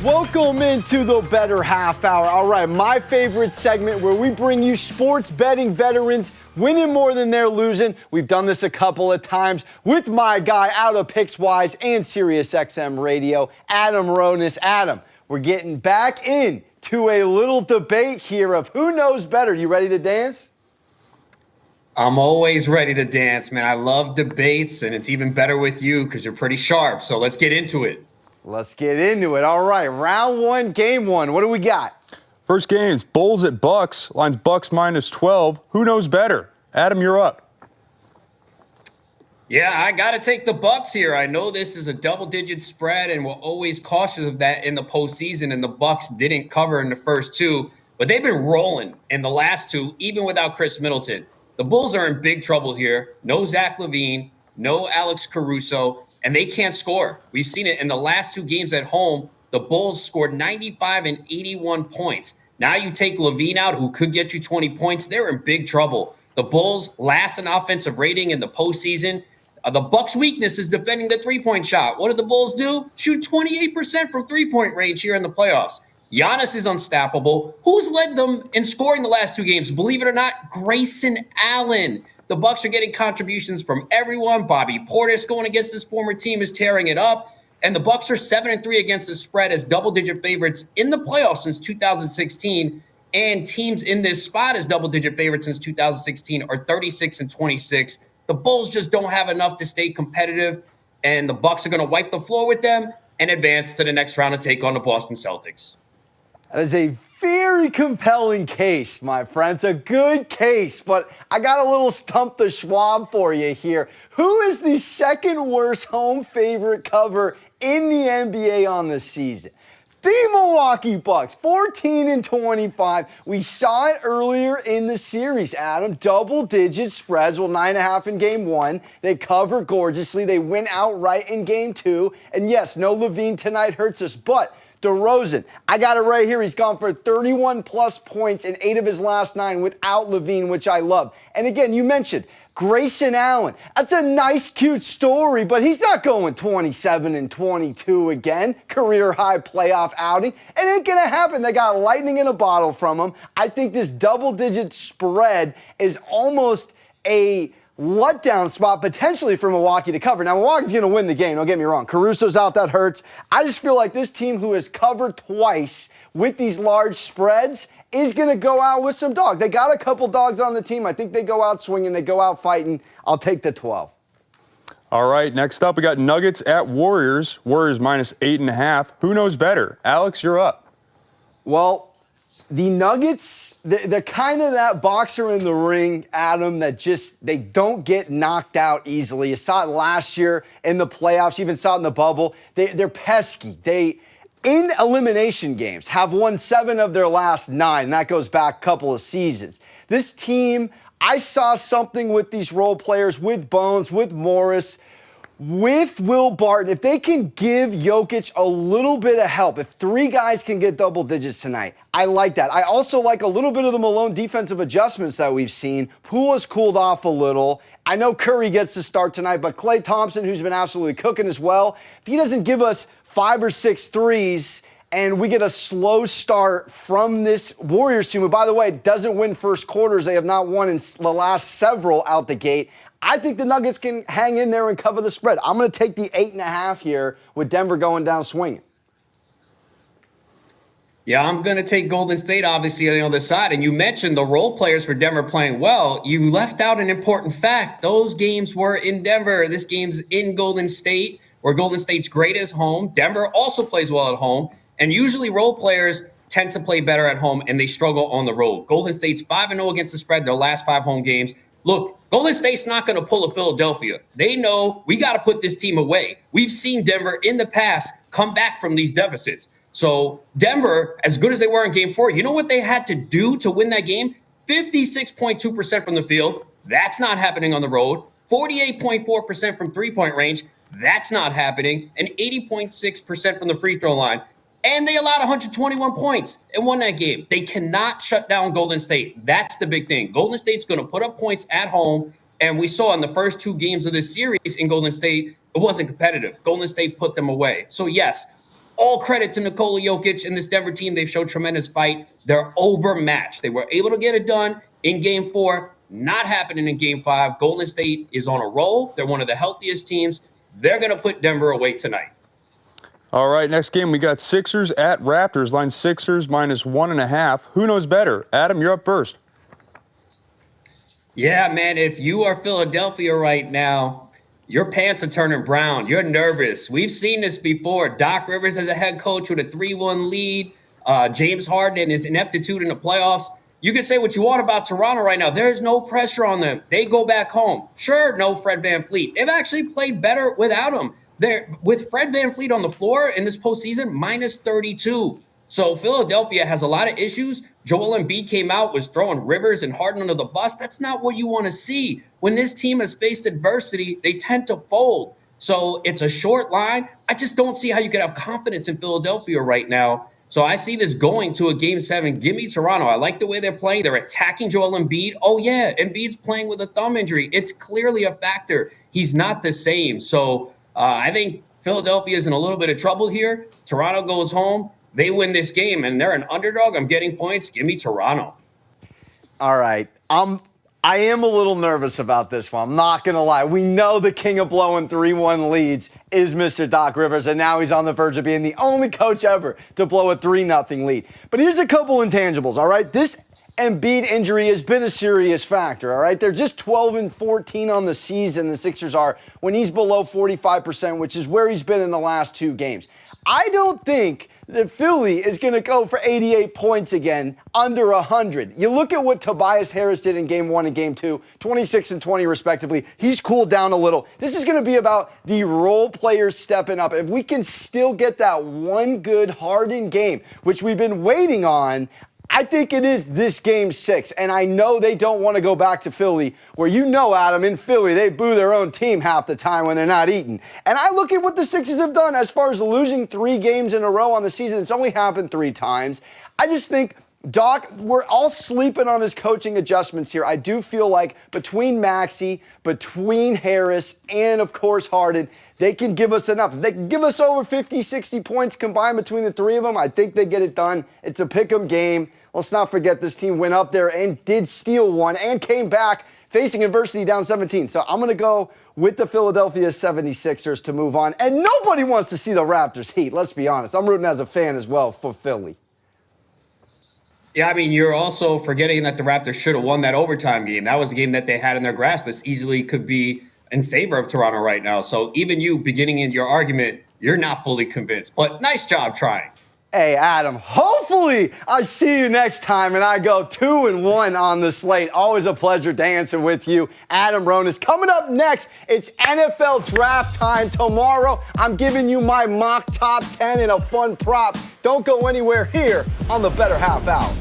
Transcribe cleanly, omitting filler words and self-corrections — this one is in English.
Welcome into the Bettor Half Hour. All right, my favorite segment where we bring you sports betting veterans winning more than they're losing. We've done this a couple of times with my guy out of PicksWise and SiriusXM Radio, Adam Ronis. Adam, we're getting back into a little debate here of who knows better. You ready to dance? I'm always ready to dance, man. I love debates, and it's even better with you because you're pretty sharp. So let's get into it. Let's get into it. All right, round one, game one. What do we got? First game is Bulls at Bucks. Line's Bucks -12. Who knows better? Adam, you're up. Yeah, I got to take the Bucks here. I know this is a double-digit spread, and we're always cautious of that in the postseason, and the Bucks didn't cover in the first two, but they've been rolling in the last two, even without Chris Middleton. The Bulls are in big trouble here. No Zach LaVine, no Alex Caruso, and they can't score. We've seen it in the last two games at home. The Bulls scored 95 and 81 points. Now you take LaVine out, who could get you 20 points. They're in big trouble. The Bulls last in offensive rating in the postseason. The Bucks' weakness is defending the three-point shot. What did the Bulls do? Shoot 28% from three-point range here in the playoffs. Giannis is unstoppable. Who's led them in scoring the last two games? Believe it or not, Grayson Allen. The Bucks are getting contributions from everyone. Bobby Portis going against his former team is tearing it up. And the Bucks are 7-3 against the spread as double-digit favorites in the playoffs since 2016. And teams in this spot as double-digit favorites since 2016 are 36-26. The Bulls just don't have enough to stay competitive. And the Bucks are going to wipe the floor with them and advance to the next round to take on the Boston Celtics. That is a very compelling case, my friends. A good case, but I got a little stump the Schwab for you here. Who is the second worst home favorite cover in the NBA on the season? The Milwaukee Bucks, 14-25. We saw it earlier in the series, Adam. Double-digit spreads. Well, 9.5 in game one. They cover gorgeously. They win outright in game two. And yes, no LaVine tonight hurts us, but DeRozan, I got it right here. He's gone for 31-plus points in 8 of his last 9 without LaVine, which I love. And again, you mentioned Grayson Allen. That's a nice, cute story, but he's not going 27-22 again. Career-high playoff outing. It ain't going to happen. They got lightning in a bottle from him. I think this double-digit spread is almost a letdown spot potentially for Milwaukee to cover. Now, Milwaukee's going to win the game. Don't get me wrong. Caruso's out. That hurts. I just feel like this team who has covered twice with these large spreads is going to go out with some dog. They got a couple dogs on the team. I think they go out swinging. They go out fighting. I'll take the 12. All right, next up, we got Nuggets at Warriors. Warriors -8.5. Who knows better? Alex, you're up. Well, the Nuggets, they're kind of that boxer in the ring, Adam, that just, they don't get knocked out easily. You saw it last year in the playoffs. You even saw it in the bubble. They're pesky. They, in elimination games, have won 7 of their last 9, and that goes back a couple of seasons. This team, I saw something with these role players, with Bones, with Morris, with Will Barton. If they can give Jokic a little bit of help, if 3 guys can get double digits tonight, I like that. I also like a little bit of the Malone defensive adjustments that we've seen. Poole has cooled off a little. I know Curry gets to start tonight, but Klay Thompson, who's been absolutely cooking as well, if he doesn't give us 5 or 6 threes and we get a slow start from this Warriors team, who, by the way, doesn't win first quarters. They have not won in the last several out the gate. I think the Nuggets can hang in there and cover the spread. I'm going to take the 8.5 here with Denver going down swinging. Yeah, I'm going to take Golden State, obviously, on the other side. And you mentioned the role players for Denver playing well. You left out an important fact. Those games were in Denver. This game's in Golden State, where Golden State's great is home. Denver also plays well at home. And usually role players tend to play better at home, and they struggle on the road. Golden State's 5-0 against the spread their last 5 home games. Look, Golden State's not going to pull a Philadelphia. They know we got to put this team away. We've seen Denver in the past come back from these deficits. So Denver, as good as they were in game 4, you know what they had to do to win that game? 56.2% from the field. That's not happening on the road. 48.4% from three-point range. That's not happening. And 80.6% from the free throw line. And they allowed 121 points and won that game. They cannot shut down Golden State. That's the big thing. Golden State's going to put up points at home. And we saw in the first 2 games of this series in Golden State, it wasn't competitive. Golden State put them away. So, yes, all credit to Nikola Jokic and this Denver team. They've showed tremendous fight. They're overmatched. They were able to get it done in Game 4. Not happening in Game 5. Golden State is on a roll. They're one of the healthiest teams. They're going to put Denver away tonight. All right, next game we got Sixers at Raptors. Line Sixers -1.5. Who knows better? Adam, you're up first. Yeah, man, if you are Philadelphia right now, your pants are turning brown. You're nervous. We've seen this before. Doc Rivers as a head coach with a 3-1 lead. James Harden and his ineptitude in the playoffs. You can say what you want about Toronto right now. There's no pressure on them. They go back home. Sure, no Fred VanVleet. They've actually played better without him. They're with Fred VanVleet on the floor in this postseason, -32. So Philadelphia has a lot of issues. Joel Embiid came out, was throwing Rivers and Harden under the bus. That's not what you want to see. When this team has faced adversity, they tend to fold. So it's a short line. I just don't see how you could have confidence in Philadelphia right now. So I see this going to a Game 7. Give me Toronto. I like the way they're playing. They're attacking Joel Embiid. Oh, yeah, Embiid's playing with a thumb injury. It's clearly a factor. He's not the same. So I think Philadelphia is in a little bit of trouble here. Toronto goes home. They win this game, and they're an underdog. I'm getting points. Give me Toronto. All right. I am a little nervous about this one. I'm not going to lie. We know the king of blowing 3-1 leads is Mr. Doc Rivers, and now he's on the verge of being the only coach ever to blow a 3-0 lead. But here's a couple intangibles, all right? This Embiid injury has been a serious factor, all right? They're just 12-14 on the season, the Sixers are, when he's below 45%, which is where he's been in the last 2 games. I don't think that Philly is going to go for 88 points again, under 100. You look at what Tobias Harris did in Game 1 and Game 2, 26 and 20 respectively. He's cooled down a little. This is going to be about the role players stepping up. If we can still get that one good Harden game, which we've been waiting on, I think it is this Game 6, and I know they don't want to go back to Philly, where you know, Adam, in Philly, they boo their own team half the time when they're not eating. And I look at what the Sixers have done as far as losing 3 games in a row on the season. It's only happened 3 times. I just think Doc, we're all sleeping on his coaching adjustments here. I do feel like between Maxey, between Harris, and, of course, Harden, they can give us enough. If they can give us over 50, 60 points combined between the 3 of them, I think they get it done. It's a pick-em game. Let's not forget this team went up there and did steal one and came back facing adversity down 17. So I'm going to go with the Philadelphia 76ers to move on. And nobody wants to see the Raptors Heat, let's be honest. I'm rooting as a fan as well for Philly. Yeah, I mean, you're also forgetting that the Raptors should have won that overtime game. That was a game that they had in their grasp. This easily could be in favor of Toronto right now. So even you beginning in your argument, you're not fully convinced. But nice job trying. Hey, Adam, hopefully I see you next time and I go 2-1 on the slate. Always a pleasure dancing with you. Adam Ronis. Coming up next, it's NFL draft time tomorrow. I'm giving you my mock top 10 and a fun prop. Don't go anywhere here on the Better Half Hour.